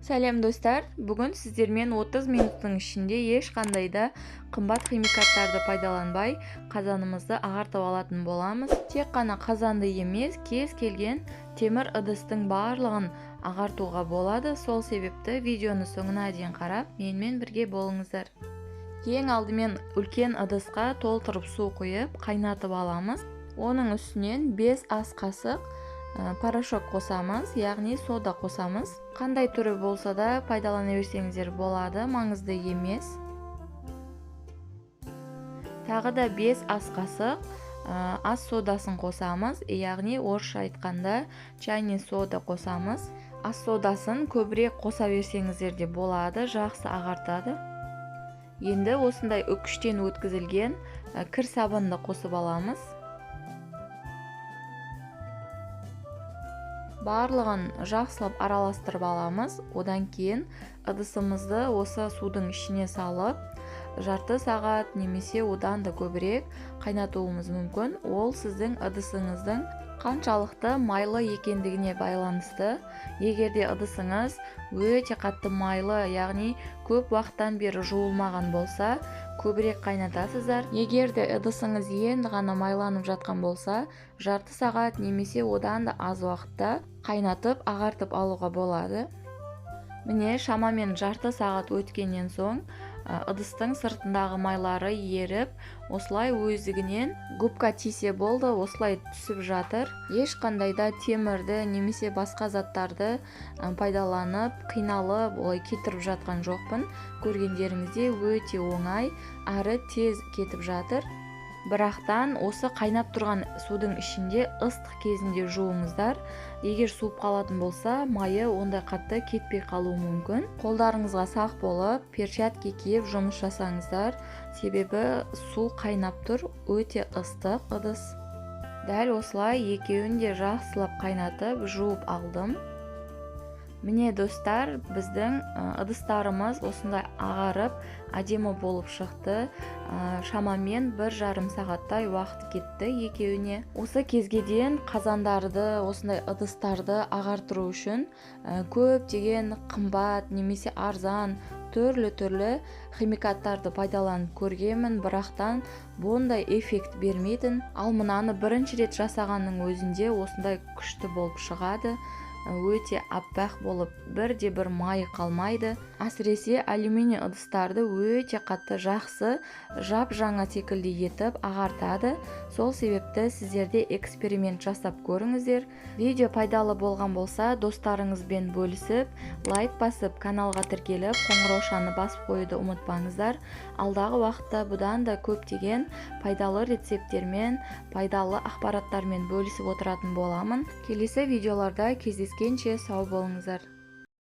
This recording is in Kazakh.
Сәлем достар, бүгін сіздермен 30 минуттың ішінде ешқандай да қымбат химикаттарды пайдаланбай қазанымызды ағартып алатын боламыз. Тек қана қазанды емес, кез келген темір ыдыстың барлығын ағартуға болады. Сол себепті видеоны соңына дейін қарап, менімен бірге болыңыздар. Ең алдымен үлкен ыдысқа толтырып су құйып, қайнатып аламыз. Оның үстінен 5 ас қасық порошок қосамыз, яғни сода қосамыз. Қандай түрі болса да пайдалана берсеңіздер болады, маңызды емес. Тағы да 5 ас қасық ас содасын қосамыз, яғни орысша айтқанда чайный сода қосамыз. Ас содасын көбірек қоса берсеңіздер де болады, жақсы ағартады. Енді осындай үкіштен өткізілген кір сабынды қосып аламыз. Барлығын жақсылап араластырып аламыз. Одан кейін ыдысымызды осы судың ішіне салып, жарты сағат немесе одан да көбірек қайнатуымыз мүмкін. Ол сіздің ыдысыңыздың қаншалықты майлы екендігіне байланысты. Егер де ыдысыңыз өте қатты майлы, яғни көп уақыттан бері жуылмаған болса, көбірек қайнатасыздар. Егер де ыдысыңыз енді ғана майланып жатқан болса, жарты сағат немесе одан да аз уақытта қайнатып, ағартып алуға болады. Міне шамамен жарты сағат өткеннен соң ыдыстың сыртындағы майлары еріп, осылай өздігінен губка тисе болды, осылай түсіп жатыр. Ешқандай да темірді немесе басқа заттарды пайдаланып, қиналып, олай кетіріп жатқан жоқпын. Көргендеріңізде өте оңай, әрі тез кетіп жатыр. Бірақтан осы қайнап тұрған судың ішінде ыстық кезінде жуыңыздар. Егер суып қалатын болса, майы ондай қатты кетпей қалуы мүмкін. Қолдарыңызға сақ болып, перчатка киіп жұмыс жасаңыздар. Себебі су қайнап тұр, өте ыстық ыдыс. Дәл осылай екеуін де жақсылап қайнатып, жуып алдым. Міне достар, біздің ыдыстарымыз осындай ағарып, әдемі болып шықты. Шамамен 1,5 сағаттай уақыт кетті екеуіне. Осы кезге дейін қазандарды, осындай ыдыстарды ағартыру үшін көптеген қымбат немесе арзан түрлі химикаттарды пайдаланып көргенмін, бірақтан бұндай эффект бермейтін. Ал мынаны бірінші рет жасағанның өзінде осындай күшті болып шығады. Өте аппақ болып, бірде-бір майы қалмайды. Әсіресе алюминий ыдыстарды өте қатты жақсы, жап-жаңа секілді етіп ағартады. Сол себепті сіздерде эксперимент жасап көріңіздер. Видео пайдалы болған болса, достарыңызбен бөлісіп, лайк басып, каналға тіркеліп, қоңыраушаны басып қоюды ұмытпаңыздар. Алдағы уақытта бұдан да көптеген пайдалы рецепттермен, пайдалы ақпараттармен бөлісіп отыратын боламын. Келесі видеоларда кездескенше сау болыңыздар.